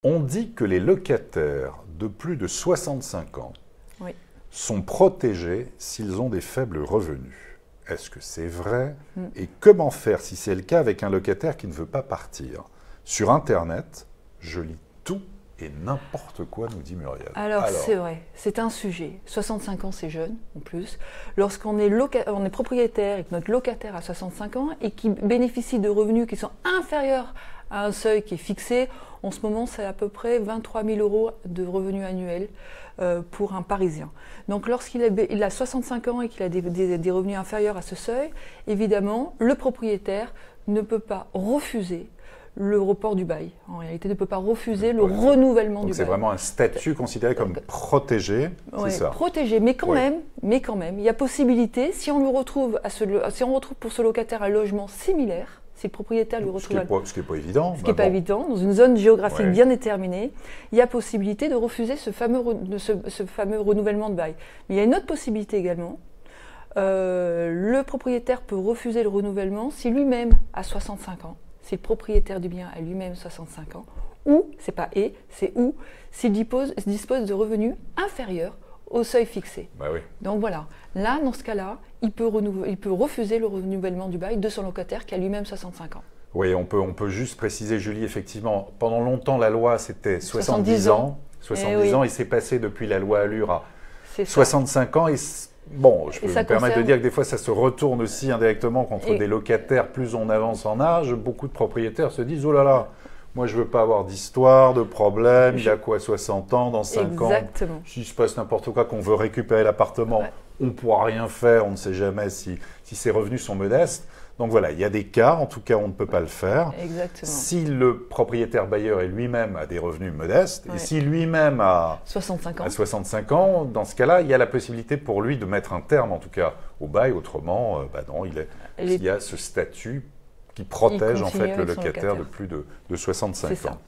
On dit que les locataires de plus de 65 ans Oui. sont protégés s'ils ont des faibles revenus. Est-ce que c'est vrai? Et comment faire si c'est le cas avec un locataire qui ne veut pas partir? Sur Internet, je lis tout et n'importe quoi, nous dit Muriel. Alors c'est vrai, c'est un sujet. 65 ans, c'est jeune en plus. Lorsqu'on est, on est propriétaire et que notre locataire a 65 ans et qui bénéficie de revenus qui sont inférieurs à un seuil qui est fixé, en ce moment c'est à peu près 23 000 € de revenus annuels pour un Parisien. Donc lorsqu'il a 65 ans et qu'il a des revenus inférieurs à ce seuil, évidemment le propriétaire ne peut pas refuser le report du bail. En réalité, ne peut pas refuser le renouvellement du bail. C'est vraiment un statut considéré comme protégé, ouais, c'est ça? Protégé, mais quand même, il y a possibilité, si on retrouve pour ce locataire un logement similaire, si le propriétaire lui retrouve... Ce qui n'est pas évident. Ce qui n'est pas évident, dans une zone géographique Ouais. bien déterminée, il y a possibilité de refuser ce fameux renouvellement de bail. Mais il y a une autre possibilité également. Le propriétaire peut refuser le renouvellement si lui-même a 65 ans. Si le propriétaire du bien a lui-même 65 ans, ou, c'est pas et, c'est ou, s'il dispose de revenus inférieurs au seuil fixé. Bah oui. Donc voilà, là, dans ce cas-là, il peut refuser le renouvellement du bail de son locataire qui a lui-même 65 ans. Oui, on peut juste préciser, Julie, effectivement, pendant longtemps, la loi, c'était 70 ans. 70 ans, il s'est passé depuis la loi Allure à 65 ans. Et bon, je peux me permettre de dire que des fois, ça se retourne aussi indirectement contre des locataires. Plus on avance en âge, beaucoup de propriétaires se disent « Oh là là, moi, je ne veux pas avoir d'histoire, de problème. Il a quoi, 60 ans, dans 5 ans, s'il se passe n'importe quoi, qu'on veut récupérer l'appartement, on ne pourra rien faire, on ne sait jamais si ses revenus sont modestes. » Donc voilà, il y a des cas, en tout cas, on ne peut pas le faire. Exactement. Si le propriétaire bailleur est lui-même a des revenus modestes, et si lui-même a 65 ans, dans ce cas-là, il y a la possibilité pour lui de mettre un terme, en tout cas, au bail. Autrement, non, il y a ce statut qui protège en fait le locataire de plus de 65 ans.